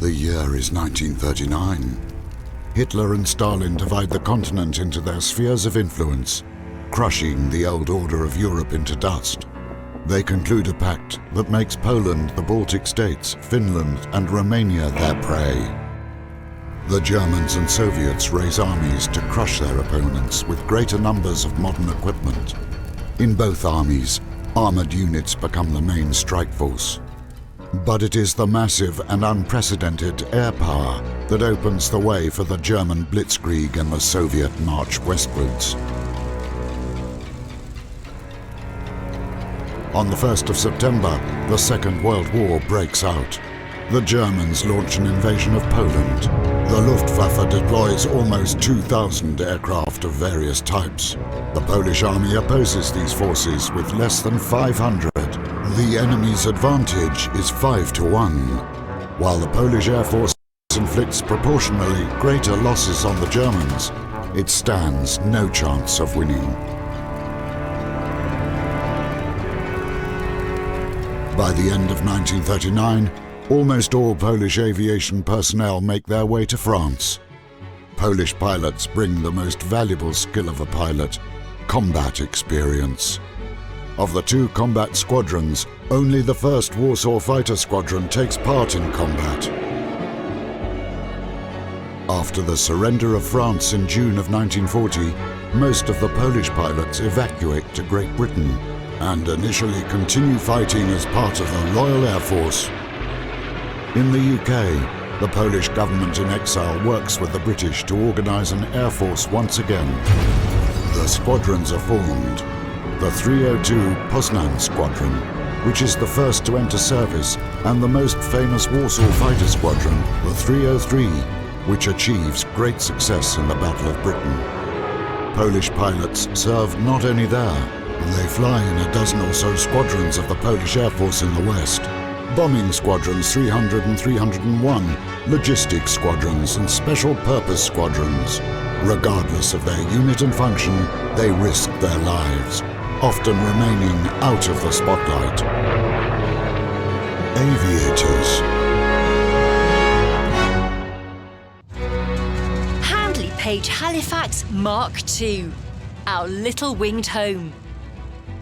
The year is 1939. Hitler and Stalin divide the continent into their spheres of influence, crushing the old order of Europe into dust. They conclude a pact that makes Poland, the Baltic states, Finland, and Romania their prey. The Germans and Soviets raise armies to crush their opponents with greater numbers of modern equipment. In both armies, armored units become the main strike force. But it is the massive and unprecedented air power that opens the way for the German blitzkrieg and the Soviet march westwards. On the 1st of September, the Second World War breaks out. The Germans launch an invasion of Poland. The Luftwaffe deploys almost 2,000 aircraft of various types. The Polish army opposes these forces with less than 500. The enemy's advantage is 5-1. While the Polish Air Force inflicts proportionally greater losses on the Germans, it stands no chance of winning. By the end of 1939, almost all Polish aviation personnel make their way to France. Polish pilots bring the most valuable skill of a pilot, combat experience. Of the two combat squadrons, only the 1st Warsaw Fighter Squadron takes part in combat. After the surrender of France in June of 1940, most of the Polish pilots evacuate to Great Britain and initially continue fighting as part of the Royal Air Force. In the UK, the Polish government in exile works with the British to organise an air force once again. The squadrons are formed. The 302 Poznan Squadron, which is the first to enter service, and the most famous Warsaw Fighter Squadron, the 303, which achieves great success in the Battle of Britain. Polish pilots serve not only there, they fly in a dozen or so squadrons of the Polish Air Force in the West. Bombing Squadrons 300 and 301, Logistics Squadrons and Special Purpose Squadrons. Regardless of their unit and function, they risk their lives, often remaining out of the spotlight. Aviators. Handley Page Halifax Mark II, our little winged home.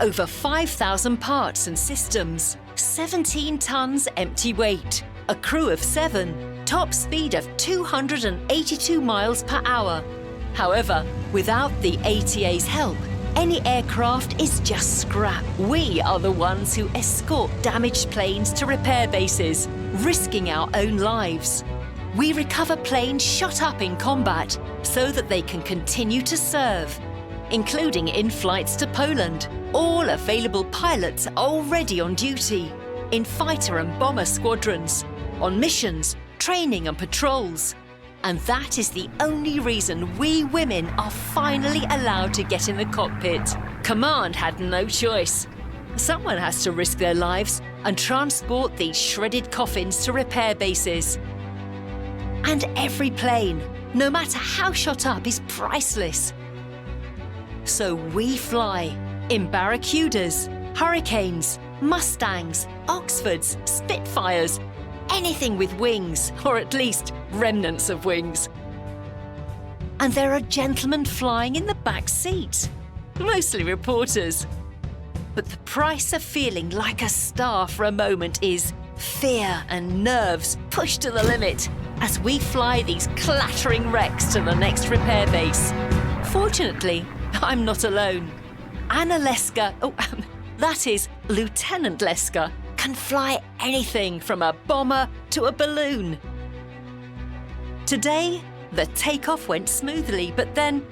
Over 5,000 parts and systems, 17 tons empty weight, a crew of 7, top speed of 282 miles per hour. However, without the ATA's help, any aircraft is just scrap. We are the ones who escort damaged planes to repair bases, risking our own lives. We recover planes shot up in combat so that they can continue to serve, including in flights to Poland. All available pilots are already on duty, in fighter and bomber squadrons, on missions, training and patrols. And that is the only reason we women are finally allowed to get in the cockpit. Command had no choice. Someone has to risk their lives and transport these shredded coffins to repair bases. And every plane, no matter how shot up, is priceless. So we fly in Barracudas, Hurricanes, Mustangs, Oxfords, Spitfires, anything with wings, or at least remnants of wings. And there are gentlemen flying in the back seat, mostly reporters. But the price of feeling like a star for a moment is fear and nerves pushed to the limit as we fly these clattering wrecks to the next repair base. Fortunately, I'm not alone. Anna Leska, that is Lieutenant Leska, can fly anything from a bomber to a balloon. Today, the takeoff went smoothly, but then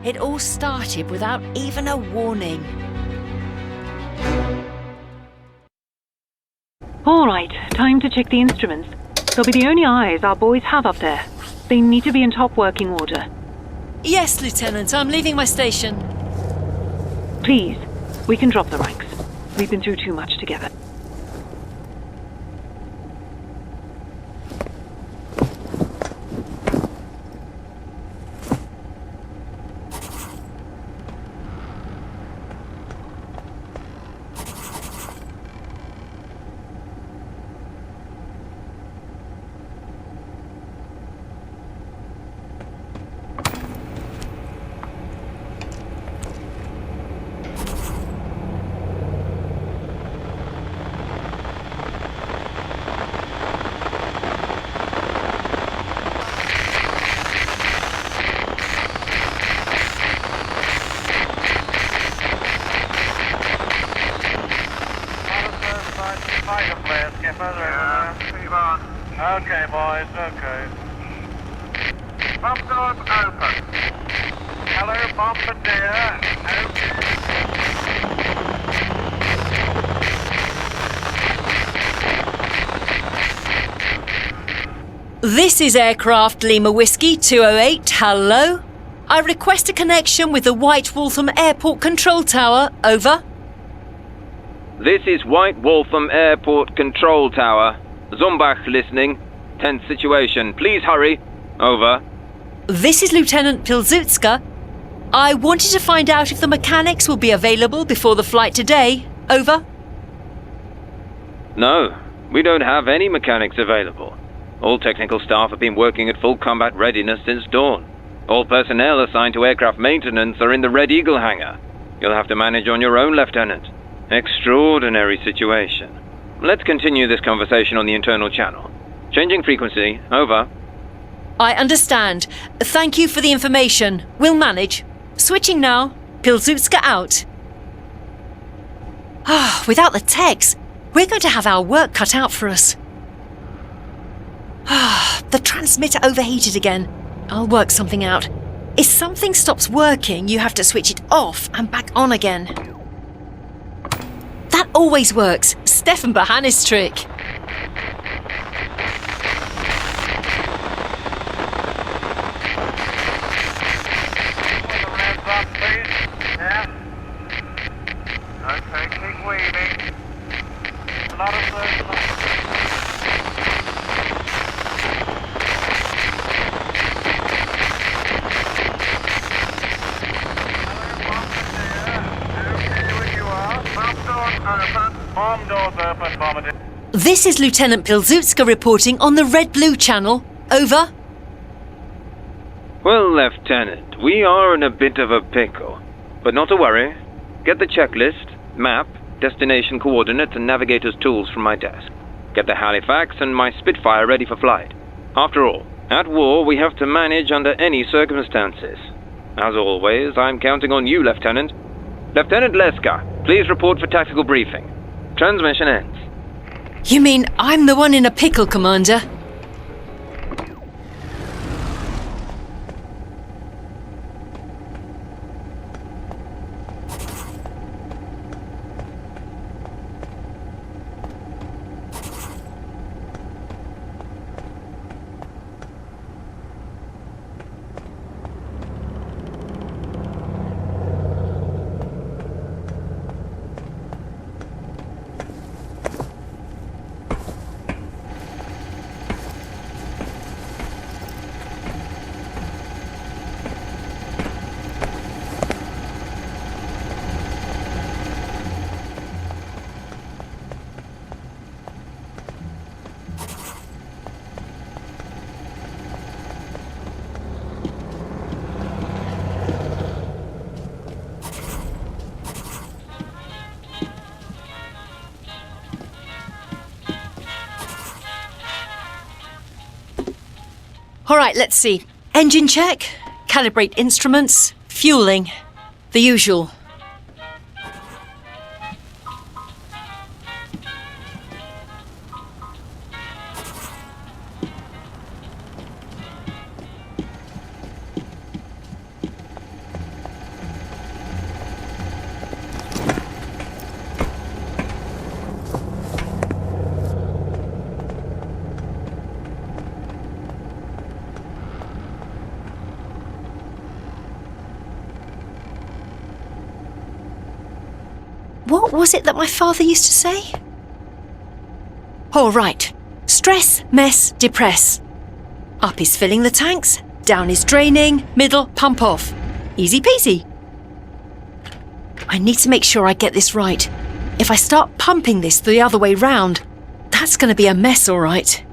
it all started without even a warning. All right, time to check the instruments. They'll be the only eyes our boys have up there. They need to be in top working order. Yes, Lieutenant, I'm leaving my station. Please, we can drop the ranks. We've been through too much together. Yeah, keep on. Okay, boys, okay. Bomb doors open. Hello, bombardier. This is Aircraft Lima Whiskey 208, hello? I request a connection with the White Waltham Airport Control Tower, over. This is White Waltham Airport Control Tower. Zumbach listening. Tense situation. Please hurry. Over. This is Lieutenant Piłsudska. I wanted to find out if the mechanics will be available before the flight today, over. No, we don't have any mechanics available. All technical staff have been working at full combat readiness since dawn. All personnel assigned to aircraft maintenance are in the Red Eagle hangar. You'll have to manage on your own, Lieutenant. Extraordinary situation. Let's continue this conversation on the internal channel. Changing frequency, over. I understand. Thank you for the information. We'll manage. Switching now. Piłsudska out. Without the techs, we're going to have our work cut out for us. The transmitter overheated again. I'll work something out. If something stops working, you have to switch it off and back on again. That always works. Stefan Bahanis' trick. Okay, keep weaving. A lot of Bomb doors open, bombardier. This is Lieutenant Piłsudska reporting on the Red-Blue channel. Over. Well, Lieutenant, we are in a bit of a pickle. But not to worry. Get the checklist, map, destination coordinates and navigator's tools from my desk. Get the Halifax and my Spitfire ready for flight. After all, at war we have to manage under any circumstances. As always, I'm counting on you, Lieutenant. Lieutenant Leska, please report for tactical briefing. Transmission ends. You mean I'm the one in a pickle, Commander? All right, let's see. Engine check, calibrate instruments, fueling, the usual. What was it that my father used to say? All right. Stress, mess, depress. Up is filling the tanks, down is draining, middle, pump off. Easy peasy. I need to make sure I get this right. If I start pumping this the other way round, that's going to be a mess, all right.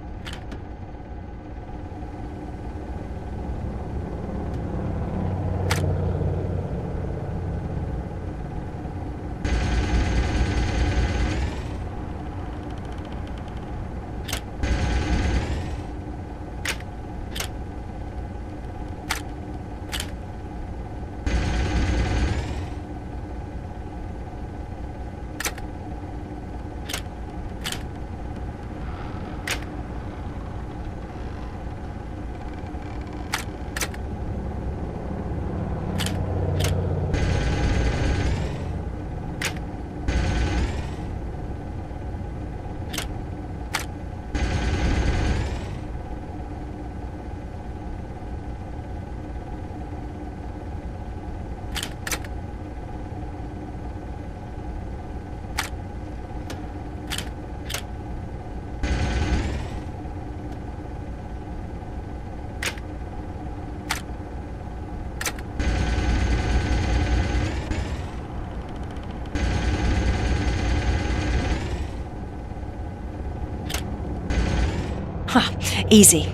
Easy.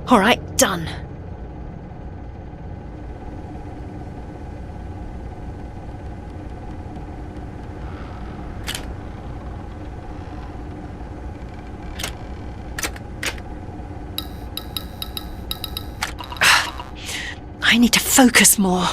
All right, done. I need to focus more.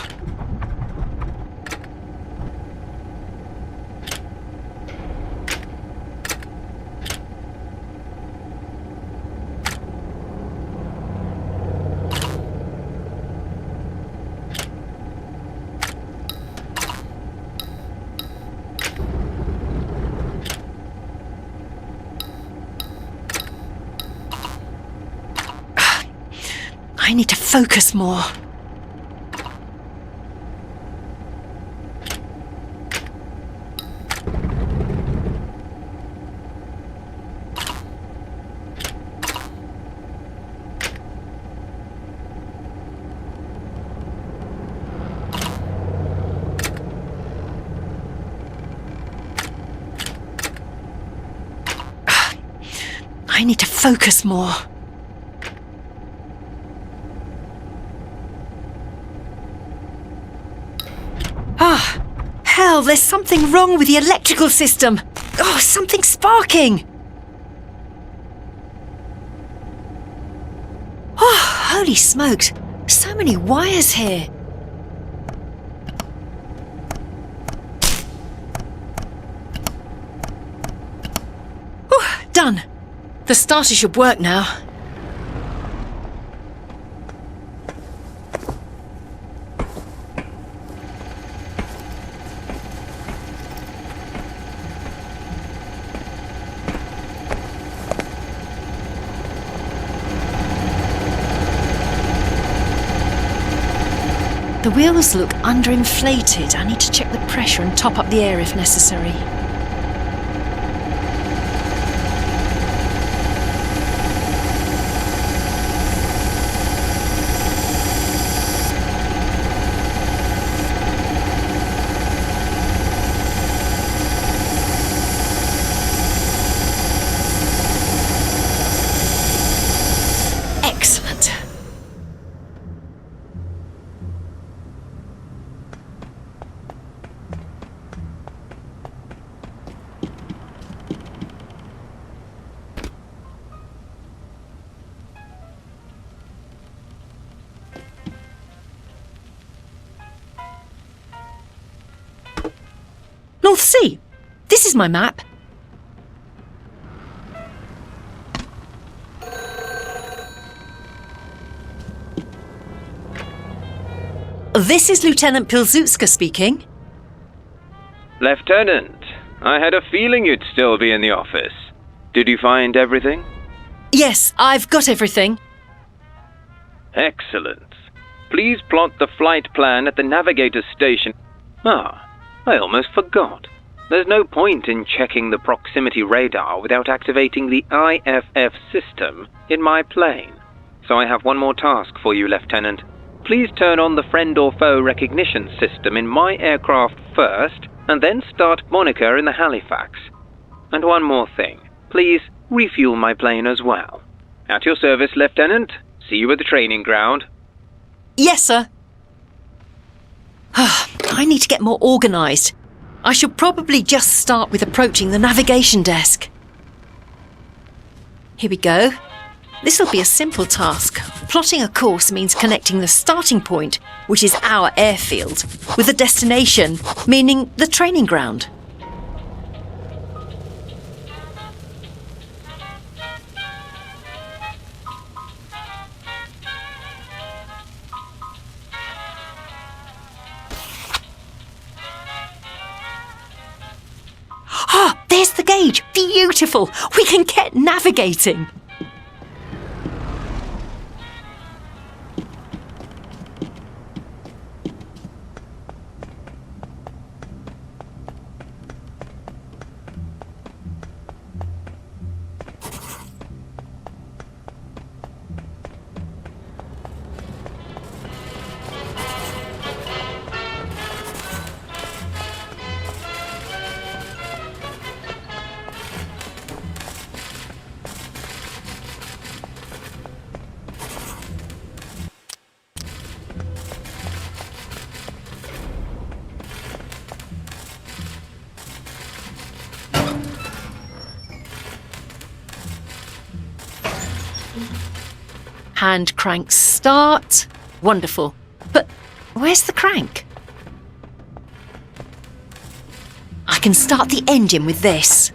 I need to focus more. I need to focus more. Ah, hell, there's something wrong with the electrical system. Oh, something's sparking. Oh, holy smokes. So many wires here. Done. The starter should work now. The wheels look underinflated. I need to check the pressure and top up the air if necessary. Excellent. North Sea. This is my map. This is Lieutenant Piłsudska speaking. Lieutenant, I had a feeling you'd still be in the office. Did you find everything? Yes, I've got everything. Excellent. Please plot the flight plan at the navigator's station. I almost forgot. There's no point in checking the proximity radar without activating the IFF system in my plane. So I have one more task for you, Lieutenant. Please turn on the friend or foe recognition system in my aircraft first, and then start monitor in the Halifax. And one more thing. Please refuel my plane as well. At your service, Lieutenant. See you at the training ground. Yes, sir. I need to get more organised. I should probably just start with approaching the navigation desk. Here we go. This'll be a simple task. Plotting a course means connecting the starting point, which is our airfield, with the destination, meaning the training ground. There's the gauge! Beautiful! We can get navigating! Hand crank start. Wonderful. But where's the crank? I can start the engine with this.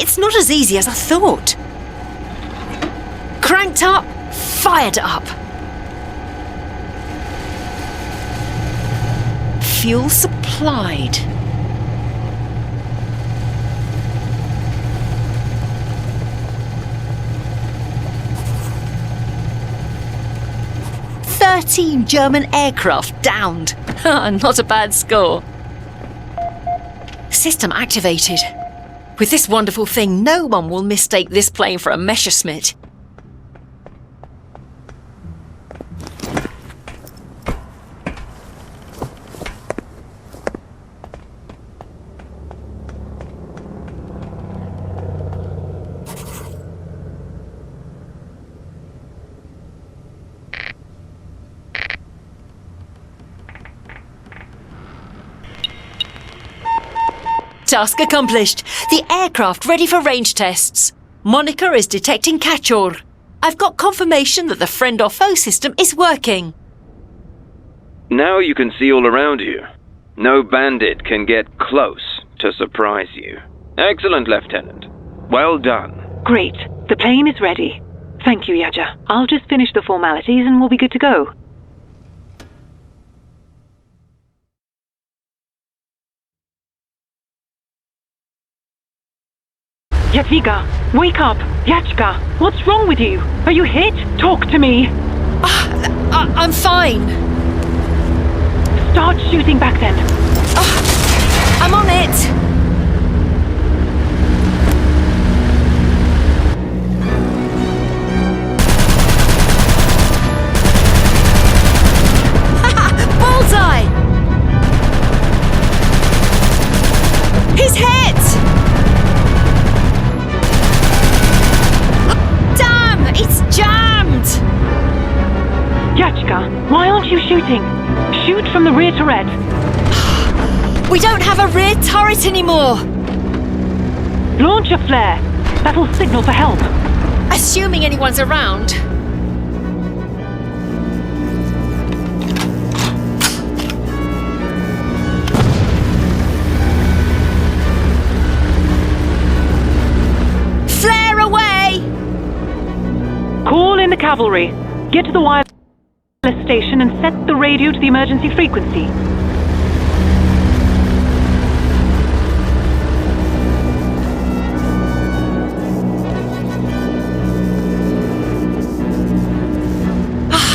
It's not as easy as I thought. Cranked up, fired up. Fuel supplied. "13 German aircraft downed." Not a bad score. System activated. With this wonderful thing, no one will mistake this plane for a Messerschmitt. Task accomplished. The aircraft ready for range tests. Moniker is detecting Kaczor. I've got confirmation that the friend or foe system is working. Now you can see all around you. No bandit can get close to surprise you. Excellent, Lieutenant. Well done. Great. The plane is ready. Thank you, Yaja. I'll just finish the formalities and we'll be good to go. Jadwiga, wake up! Jadwiga, what's wrong with you? Are you hit? Talk to me! I'm fine. Start shooting back then. I'm on it. Bullseye! He's hit! It's jammed! Jadwiga, why aren't you shooting? Shoot from the rear turret. We don't have a rear turret anymore. Launch a flare. That'll signal for help. Assuming anyone's around. Flare away! Call in the cavalry. Get to the wireless station and set the radio to the emergency frequency.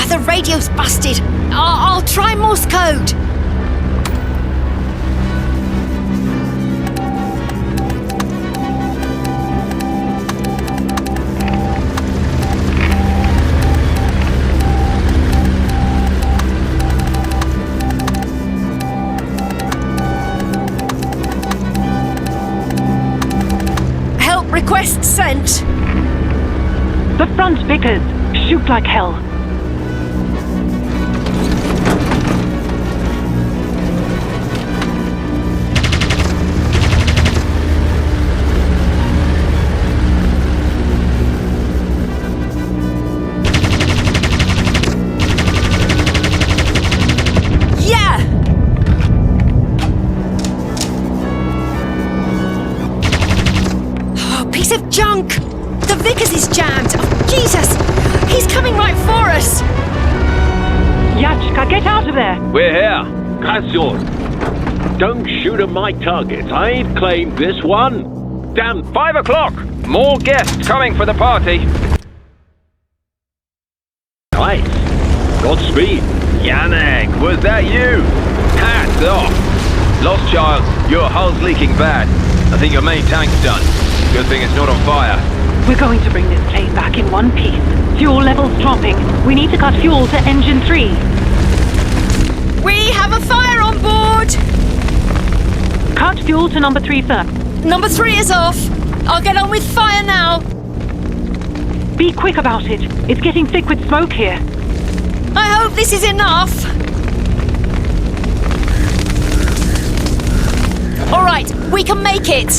The radio's busted. I'll try Morse code. Request sent. The front pickers. Shoot like hell. Junk! The Vickers is jammed! Oh, Jesus! He's coming right for us! Jadwiga, get out of there! We're here! Kaczor! Don't shoot at my targets. I ain't claimed this one. Damn, 5 o'clock! More guests coming for the party. nice. Godspeed. Janek, was that you? Hats off! Lost child, your hull's leaking bad. I think your main tank's done. Good thing it's not on fire. We're going to bring this plane back in one piece. Fuel levels dropping. We need to cut fuel to engine 3. We have a fire on board! Cut Fuel to number 3 first. Number 3 is off. I'll get on with fire now. Be quick about it. It's getting thick with smoke here. I hope this is enough. All right, we can make it.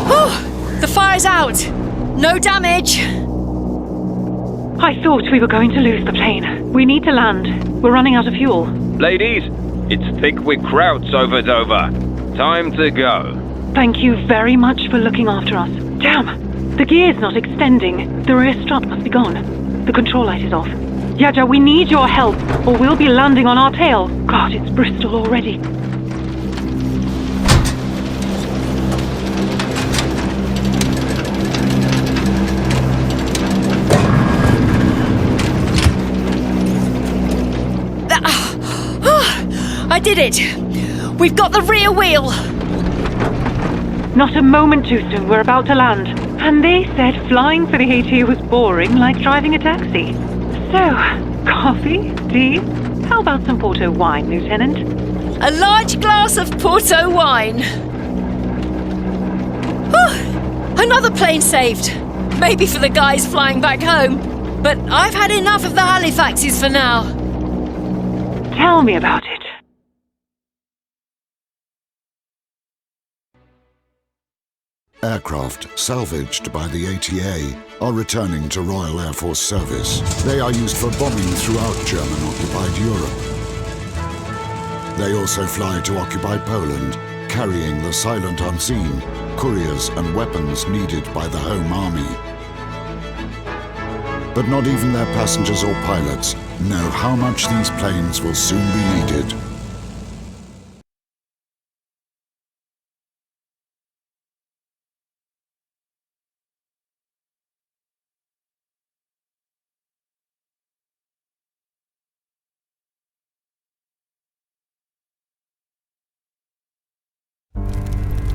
Whew, the fire's out. No damage. I thought we were going to lose the plane. We need to land. We're running out of fuel. Ladies, it's thick with krauts over Dover. Time to go. Thank you very much for looking after us. Damn! The gear's not extending. The rear strut must be gone. The control light is off. Yaja, we need your help, or we'll be landing on our tail. God, it's Bristol already. I did it. We've got the rear wheel. Not a moment too soon, we're about to land. And they said flying for the AT was boring, like driving a taxi. So, coffee? Tea? How about some Porto wine, Lieutenant? A large glass of Porto wine. Whew, another plane saved. Maybe for the guys flying back home. But I've had enough of the Halifaxes for now. Tell me about it. Aircraft salvaged by the ATA are returning to Royal Air Force service. They are used for bombing throughout German-occupied Europe. They also fly to occupied Poland, carrying the silent unseen, couriers and weapons needed by the Home Army. But not even their passengers or pilots know how much these planes will soon be needed.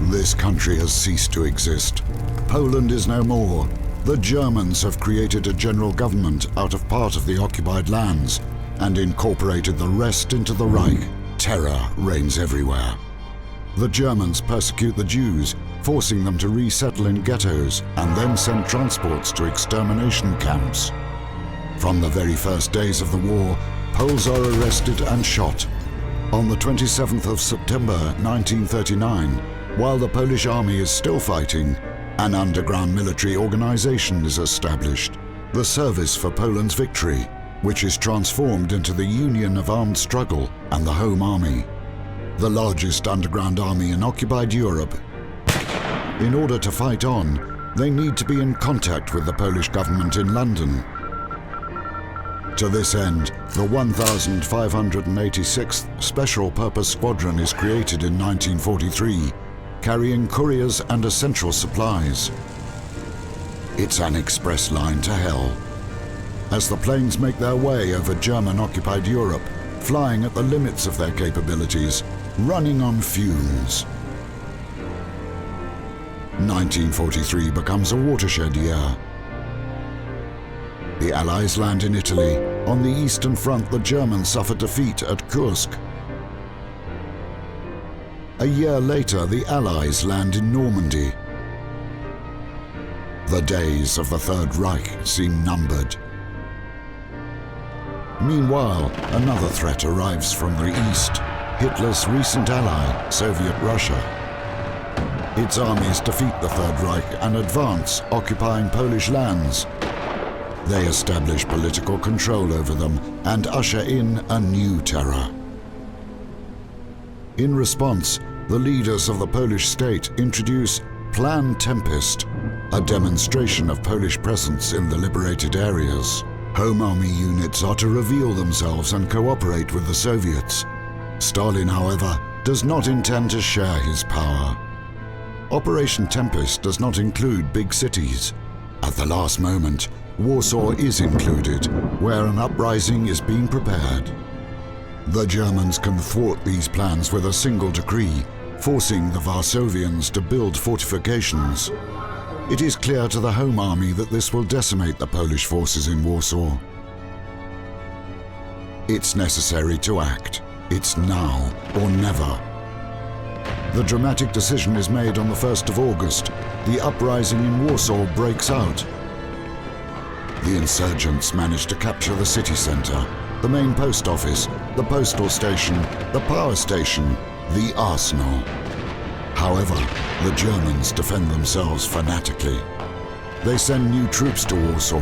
This country has ceased to exist. Poland is no more. The Germans have created a general government out of part of the occupied lands and incorporated the rest into the Reich. Terror reigns everywhere. The Germans persecute the Jews, forcing them to resettle in ghettos and then send transports to extermination camps. From the very first days of the war, Poles are arrested and shot. On the 27th of September 1939, while the Polish army is still fighting, an underground military organization is established, the Service for Poland's Victory, which is transformed into the Union of Armed Struggle and the Home Army, the largest underground army in occupied Europe. In order to fight on, they need to be in contact with the Polish government in London. To this end, the 1586th Special Purpose Squadron is created in 1943, carrying couriers and essential supplies. It's an express line to hell. As the planes make their way over German-occupied Europe, flying at the limits of their capabilities, running on fumes. 1943 becomes a watershed year. The Allies land in Italy. On the Eastern Front, the Germans suffer defeat at Kursk. A year later, the Allies land in Normandy. The days of the Third Reich seem numbered. Meanwhile, another threat arrives from the east, Hitler's recent ally, Soviet Russia. Its armies defeat the Third Reich and advance, occupying Polish lands. They establish political control over them and usher in a new terror. In response, the leaders of the Polish state introduce Plan Tempest, a demonstration of Polish presence in the liberated areas. Home Army units are to reveal themselves and cooperate with the Soviets. Stalin, however, does not intend to share his power. Operation Tempest does not include big cities. At the last moment, Warsaw is included, where an uprising is being prepared. The Germans can thwart these plans with a single decree, forcing the Varsovians to build fortifications. It is clear to the Home Army that this will decimate the Polish forces in Warsaw. It's necessary to act. It's now or never. The dramatic decision is made on the 1st of August. The uprising in Warsaw breaks out. The insurgents manage to capture the city centre, the main post office, the postal station, the power station, the arsenal. However, the Germans defend themselves fanatically. They send new troops to Warsaw.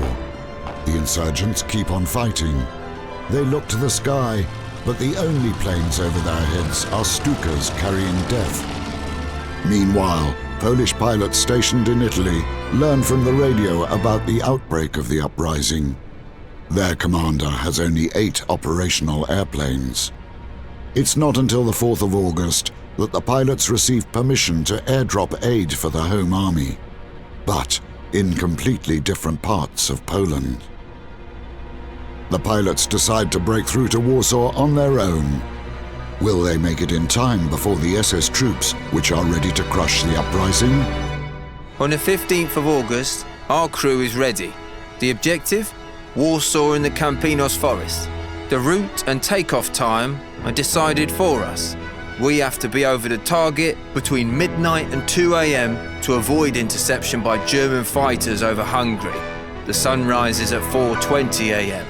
The insurgents keep on fighting. They look to the sky, but the only planes over their heads are Stukas carrying death. Meanwhile, Polish pilots stationed in Italy learn from the radio about the outbreak of the uprising. Their commander has only 8 operational airplanes. It's not until the 4th of August that the pilots receive permission to airdrop aid for the Home Army, but in completely different parts of Poland. The pilots decide to break through to Warsaw on their own. Will they make it in time before the SS troops, which are ready to crush the uprising? On the 15th of August, our crew is ready. The objective? Warsaw in the Campinos forest. The route and takeoff time are decided for us. We have to be over the target between midnight and 2 a.m. to avoid interception by German fighters over Hungary. The sun rises at 4:20 a.m.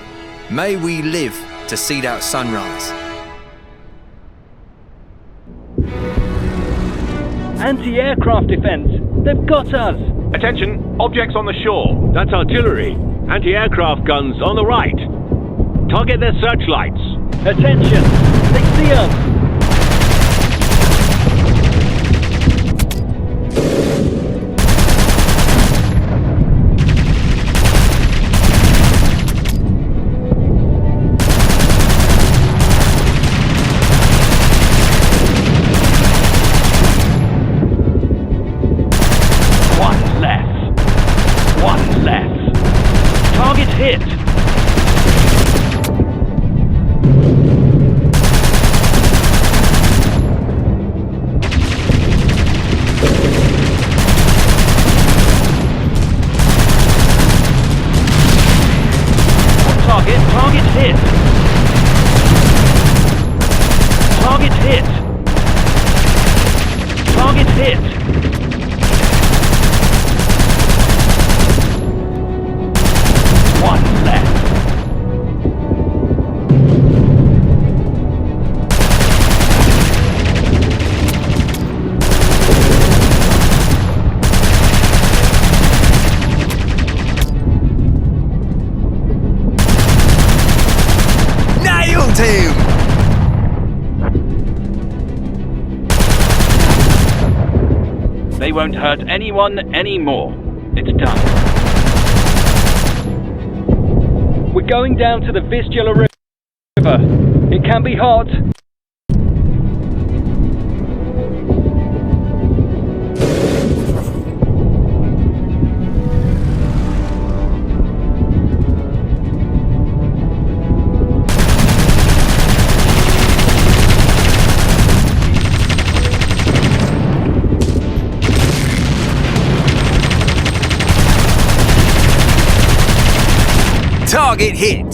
May we live to see that sunrise. Anti-aircraft defense! They've got us! Attention, objects on the shore. That's artillery. Anti-aircraft guns on the right. Target their searchlights. Attention! They see us! They won't hurt anyone anymore. It's done. We're going down to the Vistula River. It can be hot. Target hit!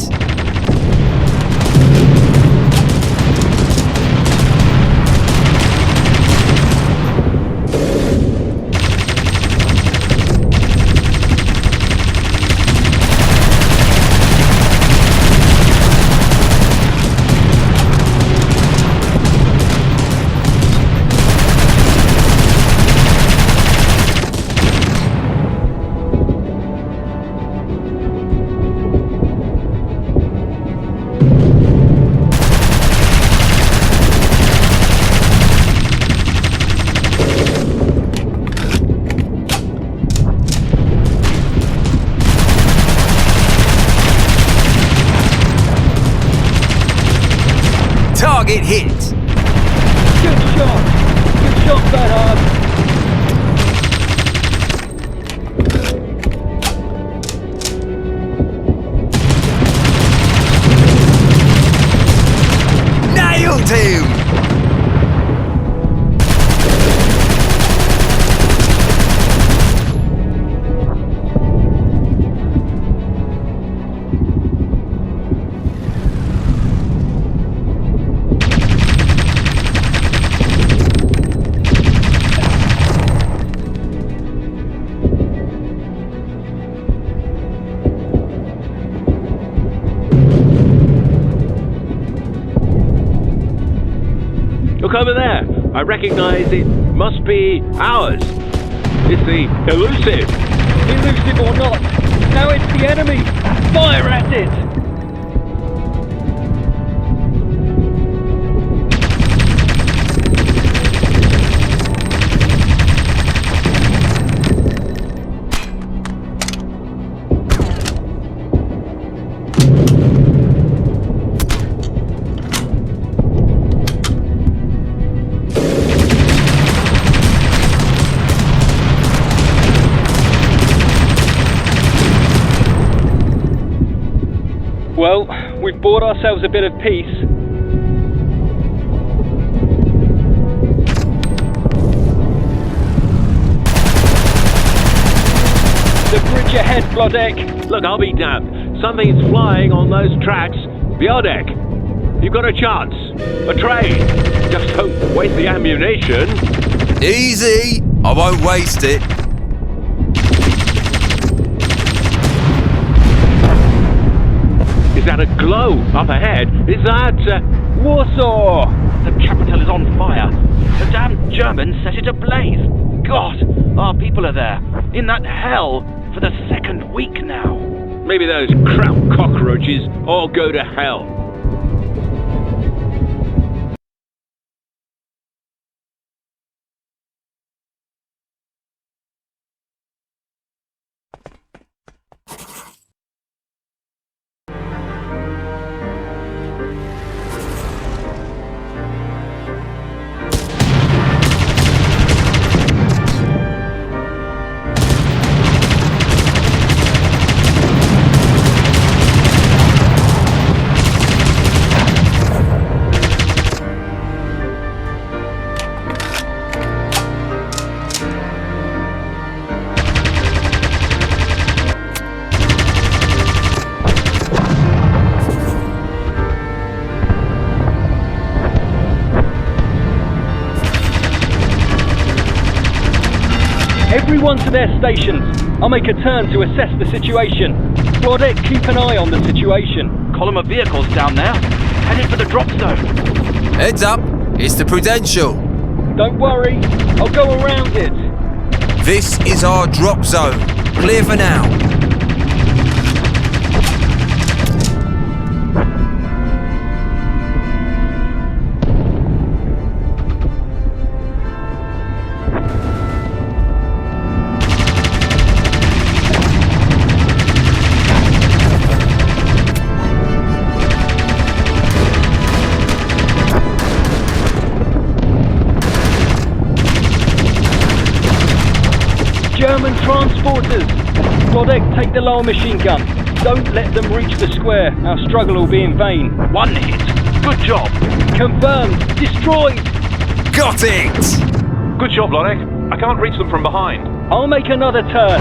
Target hit! Good shot! Good shot, Bernhardt! Nailed him! Look over there. I recognize it must be ours. It's the elusive. Elusive or not, now it's the enemy. Fire at it! Well, we've bought ourselves a bit of peace. The bridge ahead, Vlodek. Look, I'll be damned. Something's flying on those tracks. Vlodek, you've got a chance. A train. Just don't waste the ammunition. Easy! I won't waste it. Is that a glow up ahead? Is that Warsaw? The capital is on fire. The damn Germans set it ablaze. God, our people are there, in that hell, for the second week now. Maybe those crap cockroaches all go to hell. Everyone to their stations. I'll make a turn to assess the situation. Vlodek, keep an eye on the situation. Column of vehicles down there, headed for the drop zone. Heads up, it's the Prudential. Don't worry, I'll go around it. This is our drop zone. Clear for now. German transporters! Vlodek, take the lower machine gun. Don't let them reach the square. Our struggle will be in vain. One hit. Good job. Confirmed. Destroyed. Got it! Good job, Leszek. I can't reach them from behind. I'll make another turn.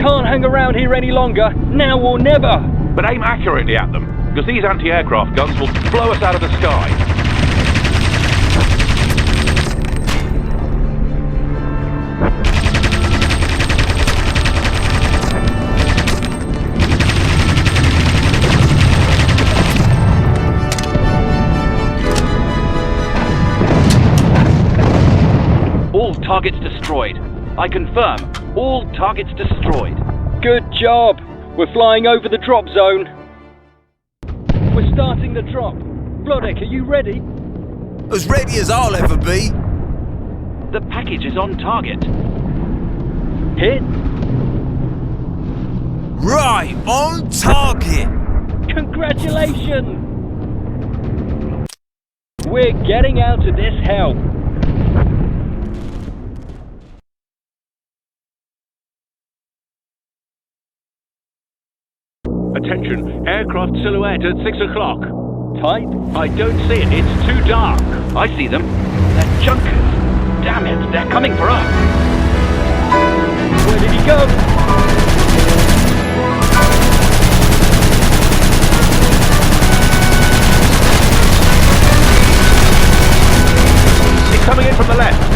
can't hang around here any longer, now or never. But aim accurately at them, because these anti-aircraft guns will blow us out of the sky. All targets destroyed. I confirm, all targets destroyed. Good job. We're flying over the drop zone. We're starting the drop. Vlodek, are you ready? As ready as I'll ever be. The package is on target. Hit. Right, on target. Congratulations! We're getting out of this hell. Attention, aircraft silhouette at 6 o'clock. Tight. I don't see it, it's too dark. I see them. They're junkers. Damn it, they're coming for us. Where did he go? It's coming in from the left.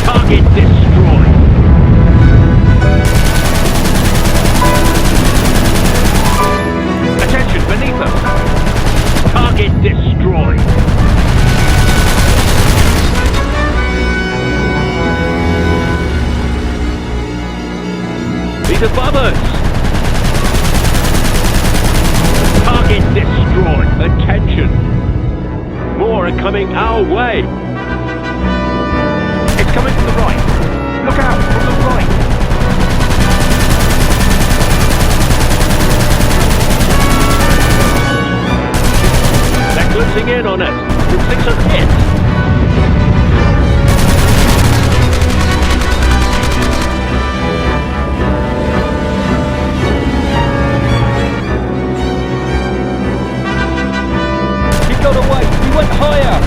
Target destroyed. Attention, beneath us. Target destroyed. He's above us. Target destroyed. Attention. More are coming our way. It's coming from the right. Look out, from the right. They're closing in on us. With 6 of hits. He got away. He went higher.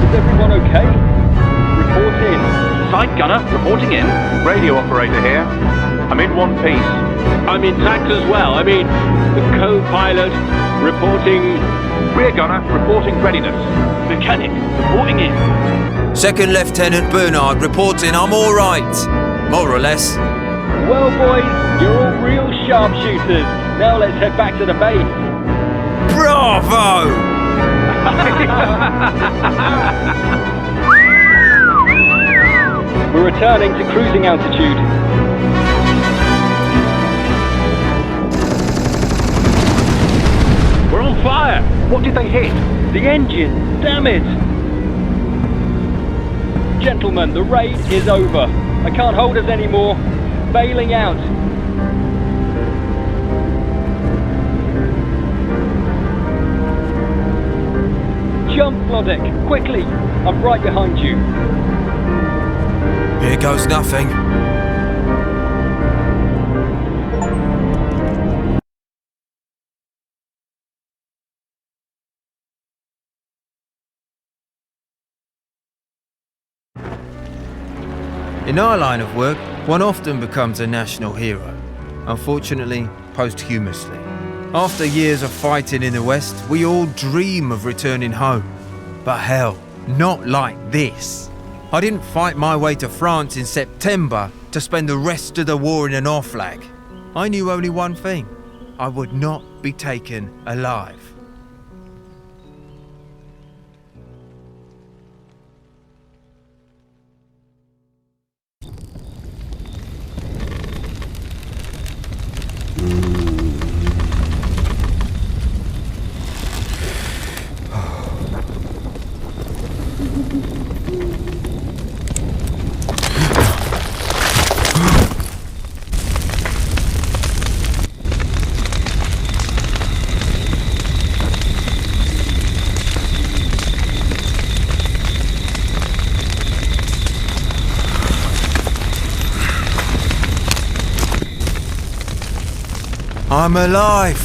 Is everyone okay? Report in. Side gunner reporting in. Radio operator here. I'm in one piece. I'm intact as well. I mean, the co-pilot reporting... Rear gunner reporting readiness. Mechanic reporting in. Second Lieutenant Bernhardt reporting I'm all right. More or less. Well, boys, you're all real sharpshooters. Now let's head back to the base. Bravo! We're returning to cruising altitude. We're on fire! What did they hit? The engine! Damn it! Gentlemen, the raid is over. I can't hold us anymore. Bailing out. Jump, Vlodek, quickly! I'm right behind you. Here goes nothing. In our line of work, one often becomes a national hero. Unfortunately, posthumously. After years of fighting in the West, we all dream of returning home. But hell, not like this. I didn't fight my way to France in September to spend the rest of the war in an R flag. I knew only one thing. I would not be taken alive. I'm alive!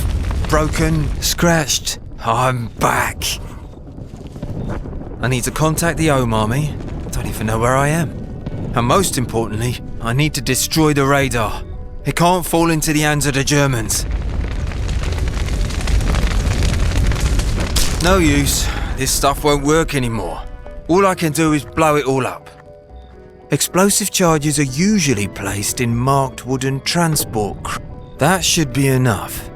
Broken, scratched, I'm back. I need to contact the Home Army. Don't even know where I am. And most importantly, I need to destroy the radar. It can't fall into the hands of the Germans. No use. This stuff won't work anymore. All I can do is blow it all up. Explosive charges are usually placed in marked wooden transport. That should be enough.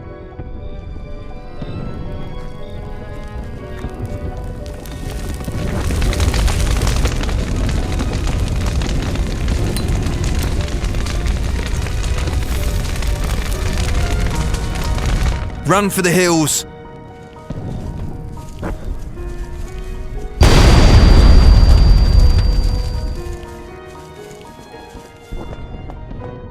Run for the hills!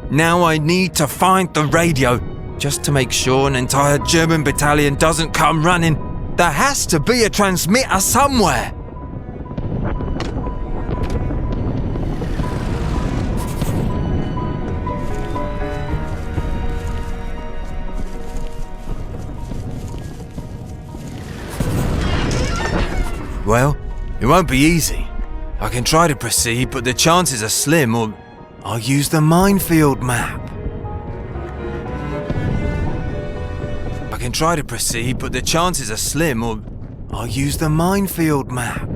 Now I need to find the radio, just to make sure an entire German battalion doesn't come running. There has to be a transmitter somewhere! Well, it won't be easy. I can try to proceed, but the chances are slim, or I'll use the minefield map. I can try to proceed, but the chances are slim, or I'll use the minefield map.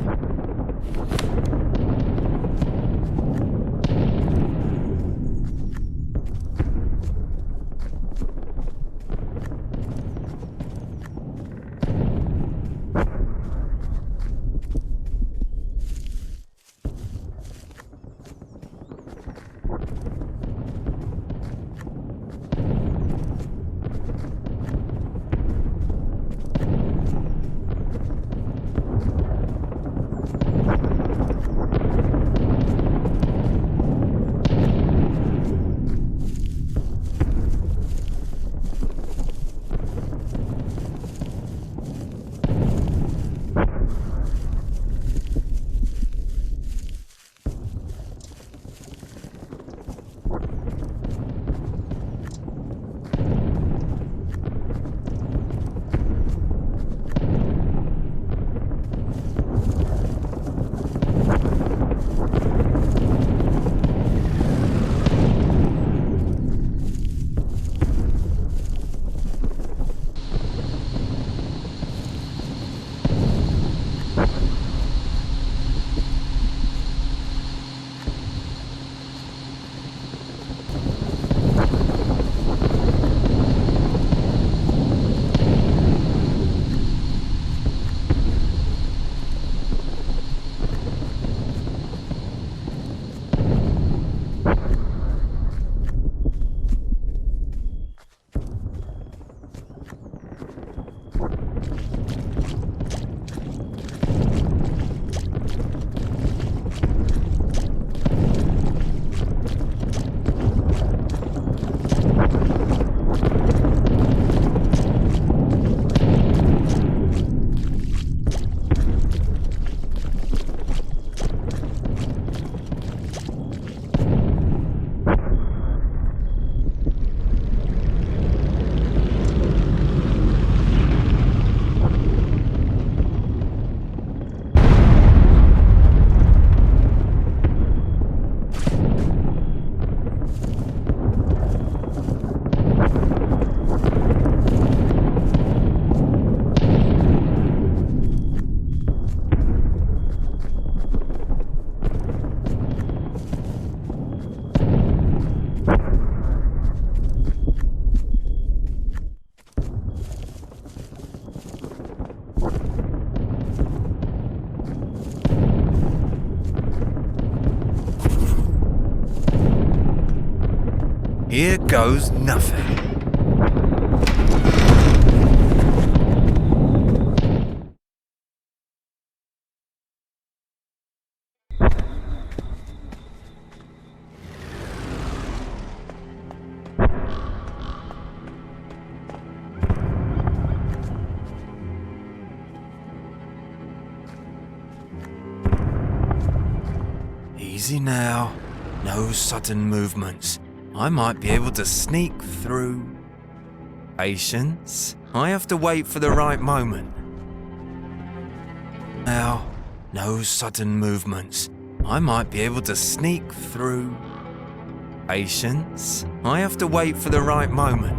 Here goes nothing. Easy now. No sudden movements. I might be able to sneak through. Patience. I have to wait for the right moment. Now, no sudden movements. I might be able to sneak through. Patience. I have to wait for the right moment.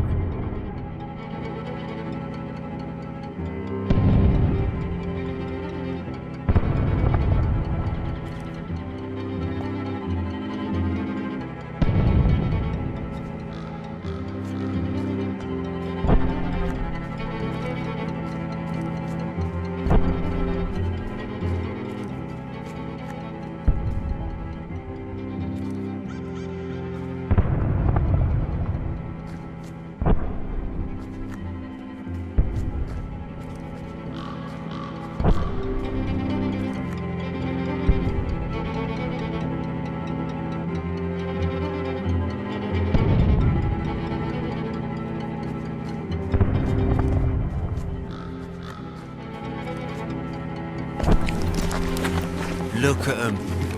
Look at them.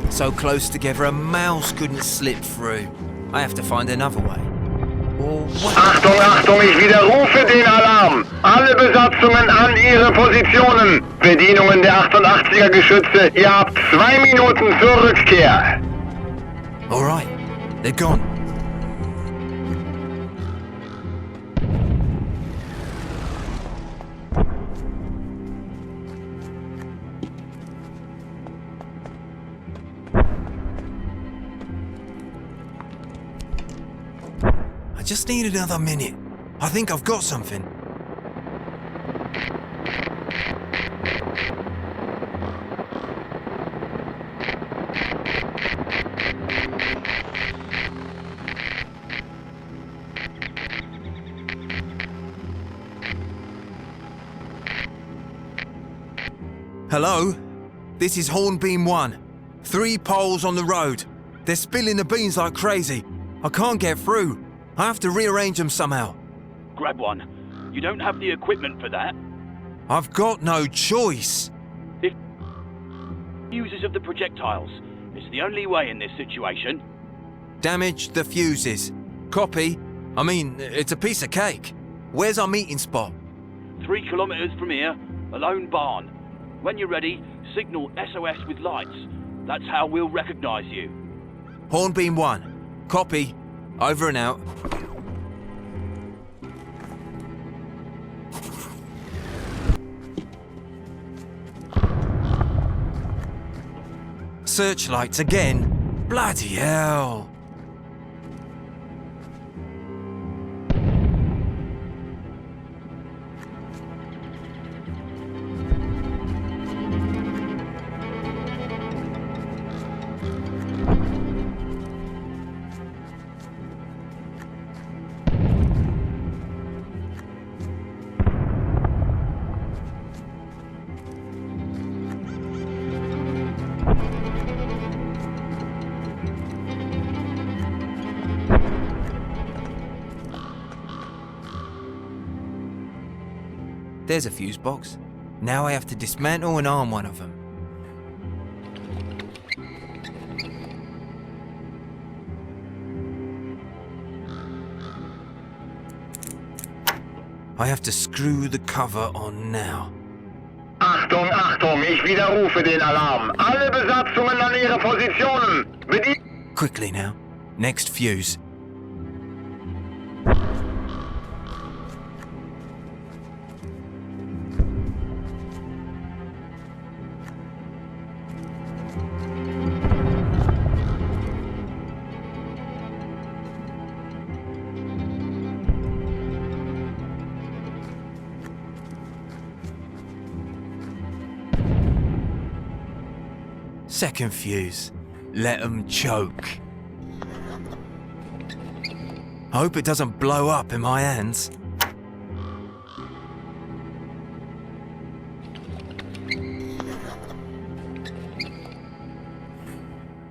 So close together a mouse couldn't slip through. I have to find another way. Or what? Achtung, Achtung, ich widerrufe den Alarm. Alle Besatzungen an ihre Positionen. Bedienungen der 88er Geschütze, ihr habt 2 Minuten zur Rückkehr. All right, they're gone. I just need another minute. I think I've got something. Hello? This is Hornbeam 1. 3 poles on the road. They're spilling the beans like crazy. I can't get through. I have to rearrange them somehow. Grab one. You don't have the equipment for that. I've got no choice. If fuses of the projectiles. It's the only way in this situation. Damage the fuses. Copy. I mean, it's a piece of cake. Where's our meeting spot? 3 kilometers from here, a lone barn. When you're ready, signal SOS with lights. That's how we'll recognize you. Hornbeam 1. Copy. Over and out. Searchlights again? Bloody hell. There's a fuse box. Now I have to dismantle and arm one of them. I have to screw the cover on now. Achtung, Achtung, ich widerrufe den Alarm. Alle Besatzungen an ihre Positionen. Quickly now. Next fuse. Second fuse. Let them choke. I hope it doesn't blow up in my hands.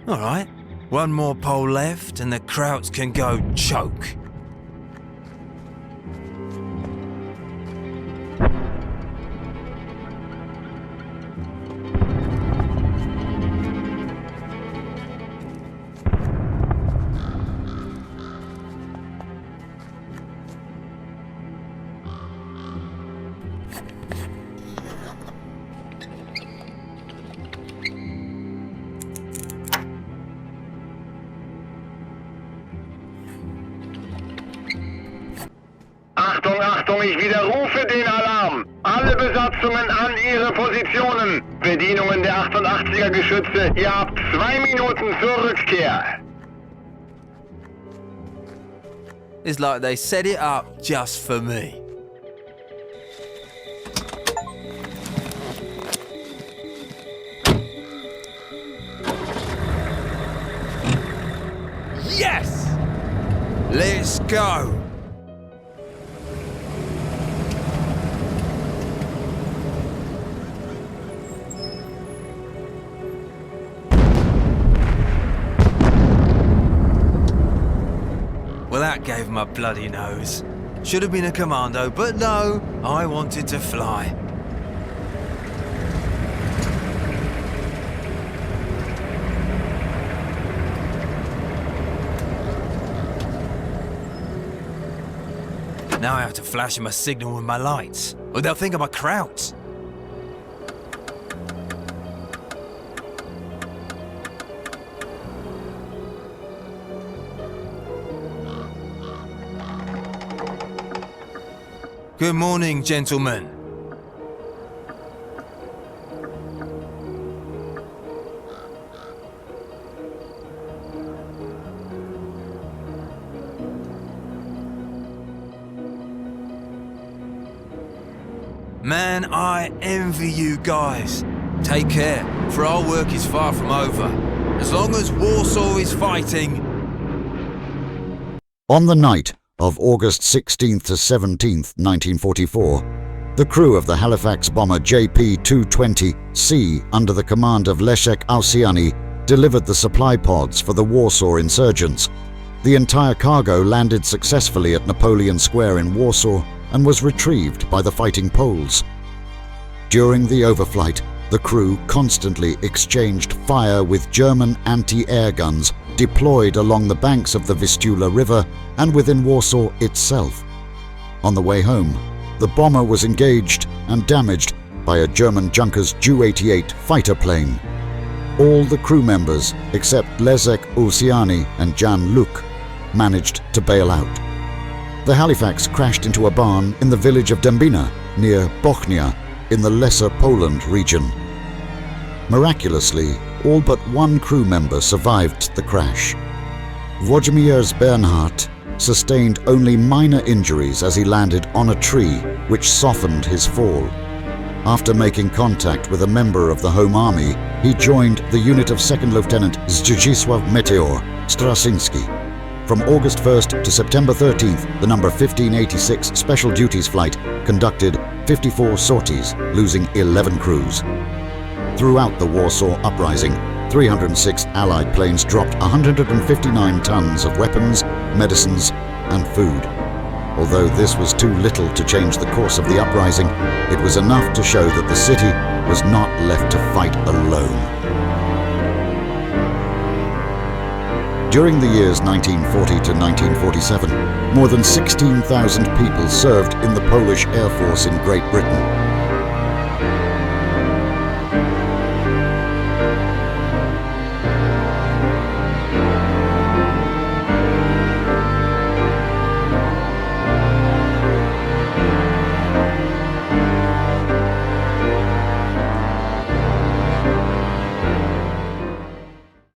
All right, one more pole left and the Krauts can go choke. Achtung, Achtung, ich widerrufe den Alarm. Alle Besatzungen an ihre Positionen. Bedienungen der 88er Geschütze, ihr habt 2 Minuten zur Rückkehr. It's like they set it up just for me. Yes! Let's go! Well, that gave him a bloody nose. Should have been a commando, but no, I wanted to fly. Now I have to flash him a signal with my lights, or they'll think I'm a Kraut. Good morning, gentlemen. Man, I envy you guys. Take care, for our work is far from over. As long as Warsaw is fighting. On the night of August 16th to 17th, 1944, the crew of the Halifax bomber JP-220C under the command of Leszek Owsiany delivered the supply pods for the Warsaw insurgents. The entire cargo landed successfully at Napoleon Square in Warsaw and was retrieved by the fighting Poles. During the overflight, the crew constantly exchanged fire with German anti-air guns deployed along the banks of the Vistula River and within Warsaw itself. On the way home, the bomber was engaged and damaged by a German Junkers Ju-88 fighter plane. All the crew members, except Leszek Owsiany and Jan Zumbach, managed to bail out. The Halifax crashed into a barn in the village of Dębina, near Bochnia, in the Lesser Poland region. Miraculously, all but one crew member survived the crash. Włodzimierz Bernhardt sustained only minor injuries as he landed on a tree, which softened his fall. After making contact with a member of the Home Army, he joined the unit of 2nd Lieutenant Zdzisław Meteor Straczynski. From August 1st to September 13th, the number 1586 Special Duties flight conducted 54 sorties, losing 11 crews. Throughout the Warsaw Uprising, 306 Allied planes dropped 159 tons of weapons, medicines, and food. Although this was too little to change the course of the uprising, it was enough to show that the city was not left to fight alone. During the years 1940 to 1947, more than 16,000 people served in the Polish Air Force in Great Britain.